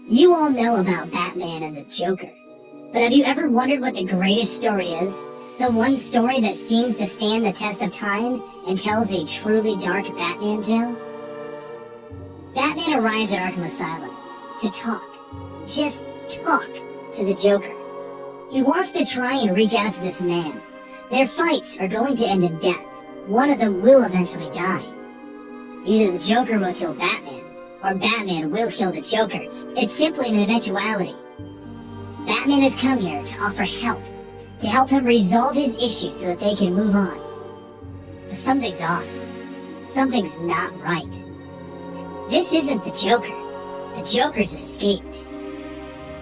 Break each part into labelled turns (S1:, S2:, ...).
S1: You all know about Batman and the Joker, but have you ever wondered what the greatest story is? The one story that seems to stand the test of time and tells a truly dark Batman tale? Batman arrives at Arkham Asylum to talk, just talk, to the Joker. He wants to try and reach out to this man. Their fights are going to end in death. One of them will eventually die. Either the Joker will kill Batman, or Batman will kill the Joker. It's simply an eventuality. Batman has come here to offer help, to help him resolve his issues so that they can move on. But something's off. Something's not right. This isn't the Joker. The Joker's escaped.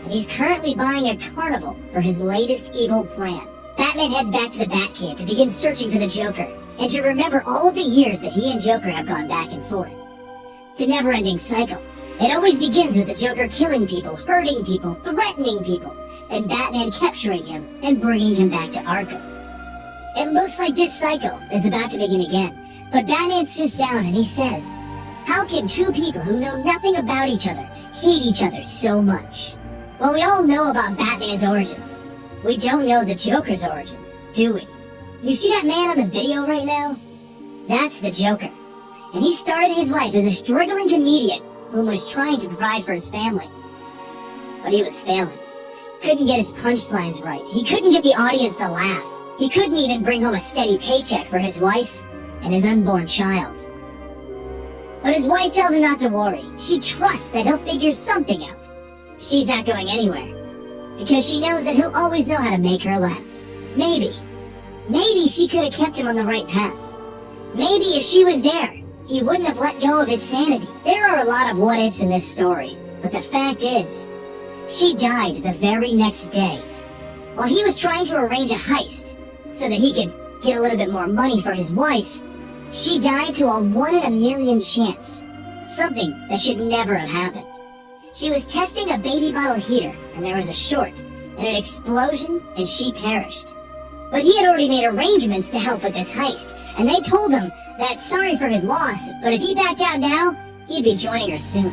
S1: And he's currently buying a carnival for his latest evil plan. Batman heads back to the Batcave to begin searching for the Joker, and to remember all of the years that he and Joker have gone back and forth. It's a never-ending cycle. It always begins with the Joker killing people, hurting people, threatening people, and Batman capturing him and bringing him back to Arkham. It looks like this cycle is about to begin again, but Batman sits down and he says, how can two people who know nothing about each other hate each other so much? Well, we all know about Batman's origins. We don't know the Joker's origins, do we? You see that man on the video right now? That's the Joker. And he started his life as a struggling comedian who was trying to provide for his family. But he was failing. Couldn't get his punchlines right. He couldn't get the audience to laugh. He couldn't even bring home a steady paycheck for his wife and his unborn child. But his wife tells him not to worry. She trusts that he'll figure something out. She's not going anywhere, because she knows that he'll always know how to make her laugh. Maybe she could have kept him on the right path. Maybe if she was there, he wouldn't have let go of his sanity. There are a lot of what-ifs in this story, but the fact is, she died the very next day, while he was trying to arrange a heist, so that he could get a little bit more money for his wife. She died to a 1 in a million chance, something that should never have happened. She was testing a baby bottle heater, and there was a short, and an explosion, and she perished. But he had already made arrangements to help with this heist, and they told him that sorry for his loss, but if he backed out now, he'd be joining her soon.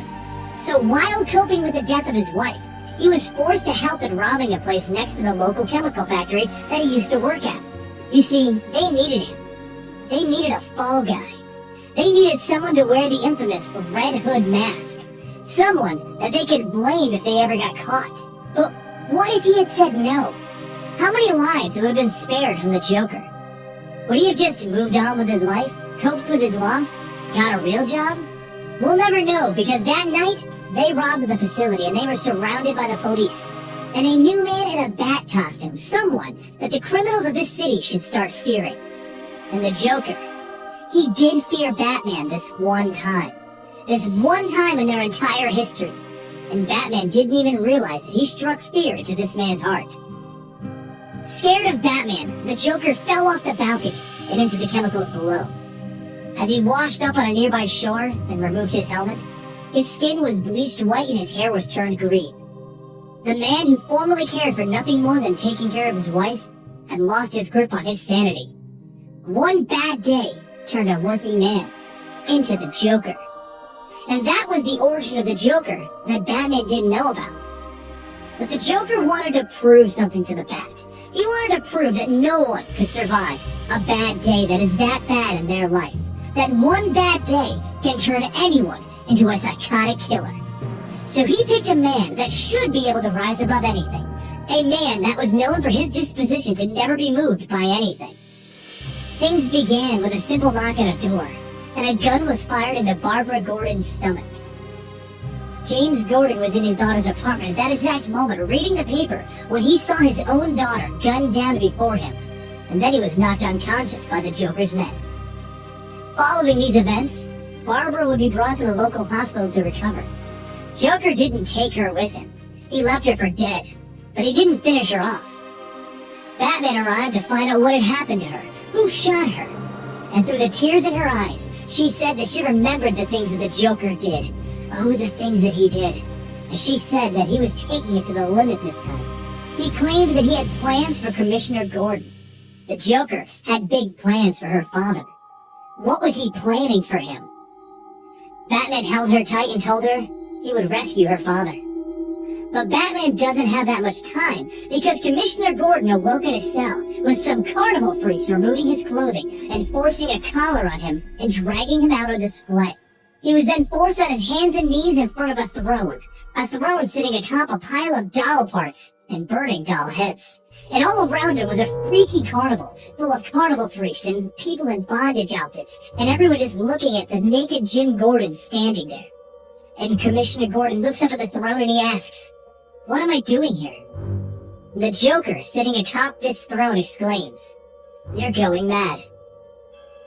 S1: So while coping with the death of his wife, he was forced to help in robbing a place next to the local chemical factory that he used to work at. You see, they needed him. They needed a fall guy. They needed someone to wear the infamous Red Hood mask. Someone that they could blame if they ever got caught. But what if he had said no? How many lives would have been spared from the Joker? Would he have just moved on with his life, coped with his loss, got a real job? We'll never know, because that night, they robbed the facility and they were surrounded by the police. And a new man in a bat costume, someone that the criminals of this city should start fearing. And the Joker, he did fear Batman this one time. This one time in their entire history. And Batman didn't even realize that he struck fear into this man's heart. Scared of Batman, the Joker fell off the balcony and into the chemicals below. As he washed up on a nearby shore and removed his helmet, his skin was bleached white and his hair was turned green. The man who formerly cared for nothing more than taking care of his wife had lost his grip on his sanity. One bad day turned a working man into the Joker. And that was the origin of the Joker that Batman didn't know about. But the Joker wanted to prove something to the Bat. He wanted to prove that no one could survive a bad day that is that bad in their life. That one bad day can turn anyone into a psychotic killer. So he picked a man that should be able to rise above anything. A man that was known for his disposition to never be moved by anything. Things began with a simple knock on a door, and a gun was fired into Barbara Gordon's stomach. James Gordon was in his daughter's apartment at that exact moment, reading the paper, when he saw his own daughter gunned down before him, and then he was knocked unconscious by the Joker's men. Following these events, Barbara would be brought to the local hospital to recover. Joker didn't take her with him. He left her for dead, but he didn't finish her off. Batman arrived to find out what had happened to her, who shot her, and through the tears in her eyes, she said that she remembered the things that the Joker did. Oh, the things that he did. And she said that he was taking it to the limit this time. He claimed that he had plans for Commissioner Gordon. The Joker had big plans for her father. What was he planning for him? Batman held her tight and told her he would rescue her father. But Batman doesn't have that much time, because Commissioner Gordon awoke in his cell with some carnival freaks removing his clothing and forcing a collar on him and dragging him out on display. He was then forced on his hands and knees in front of a throne sitting atop a pile of doll parts and burning doll heads. And all around him was a freaky carnival, full of carnival freaks and people in bondage outfits, and everyone just looking at the naked Jim Gordon standing there. And Commissioner Gordon looks up at the throne and he asks, "What am I doing here?" The Joker, sitting atop this throne, exclaims, "You're going mad."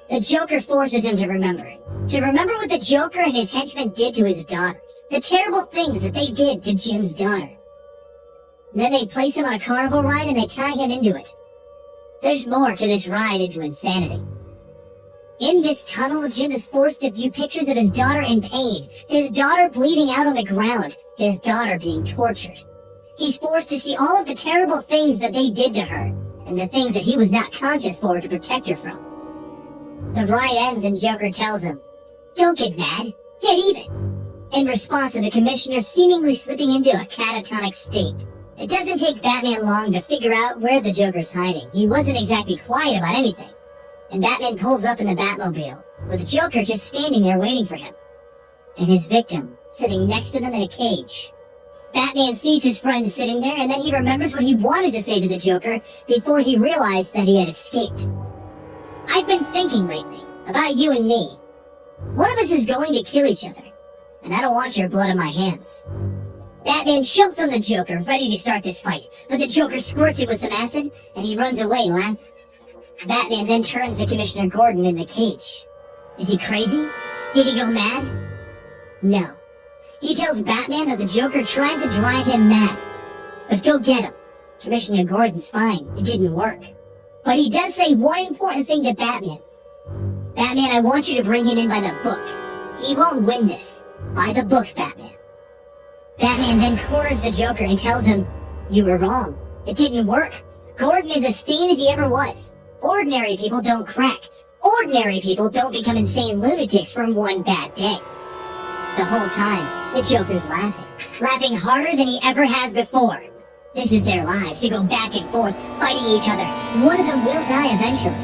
S1: The Joker forces him to remember what the Joker and his henchmen did to his daughter, the terrible things that they did to Jim's daughter. And then they place him on a carnival ride and they tie him into it. There's more to this ride into insanity. In this tunnel, Jim is forced to view pictures of his daughter in pain, his daughter bleeding out on the ground, his daughter being tortured. He's forced to see all of the terrible things that they did to her, and the things that he was not conscious for to protect her from. The ride ends and Joker tells him, "Don't get mad, get even," in response to the Commissioner seemingly slipping into a catatonic state. It doesn't take Batman long to figure out where the Joker's hiding. He wasn't exactly quiet about anything. And Batman pulls up in the Batmobile, with the Joker just standing there waiting for him, and his victim sitting next to them in a cage. Batman sees his friend sitting there, and then he remembers what he wanted to say to the Joker before he realized that he had escaped. "I've been thinking lately about you and me. One of us is going to kill each other, and I don't want your blood on my hands." Batman jumps on the Joker, ready to start this fight, but the Joker squirts him with some acid, and he runs away, laughing. Batman then turns to Commissioner Gordon in the cage. Is he crazy? Did he go mad? No. He tells Batman that the Joker tried to drive him mad. But go get him. Commissioner Gordon's fine. It didn't work. But he does say one important thing to Batman. "Batman, I want you to bring him in by the book. He won't win this. By the book, Batman." Batman then corners the Joker and tells him, "You were wrong. It didn't work. Gordon is as sane as he ever was. Ordinary people don't crack. Ordinary people don't become insane lunatics from one bad day." The whole time, the Joker's laughing harder than he ever has before. This is their lives, to go back and forth, fighting each other. One of them will die eventually.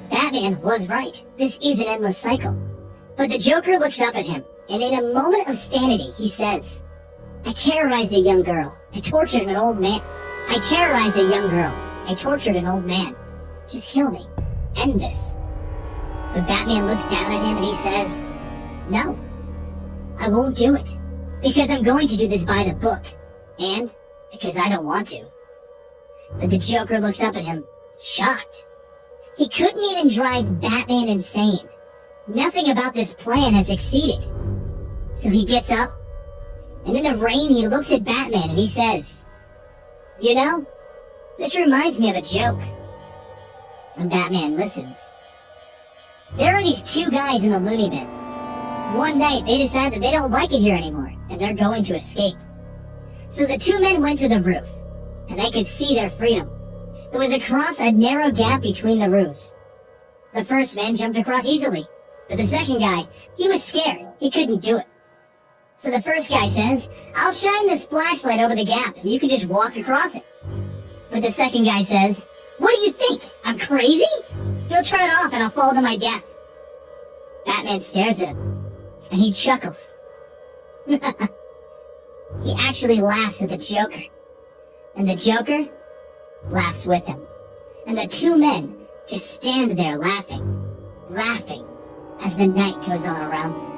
S1: Batman was right. This is an endless cycle. But the Joker looks up at him, and in a moment of sanity, he says, "I terrorized a young girl. I tortured an old man. I terrorized a young girl. I tortured an old man. Just kill me. End this." But Batman looks down at him and he says, "No, I won't do it. Because I'm going to do this by the book. And because I don't want to." But the Joker looks up at him, shocked. He couldn't even drive Batman insane. Nothing about this plan has succeeded. So he gets up, and in the rain he looks at Batman and he says, "You know, this reminds me of a joke." And Batman listens. There are these two guys in the loony bin. One night they decide that they don't like it here anymore, and they're going to escape. So the two men went to the roof, and they could see their freedom. It was across a narrow gap between the roofs. The first man jumped across easily, but the second guy, he was scared. He couldn't do it. So the first guy says, "I'll shine this flashlight over the gap, and you can just walk across it." But the second guy says, "What do you think? I'm crazy? You'll turn it off and I'll fall to my death." Batman stares at him, and he chuckles. He actually laughs at the Joker, and the Joker laughs with him. And the two men just stand there laughing as the night goes on around them.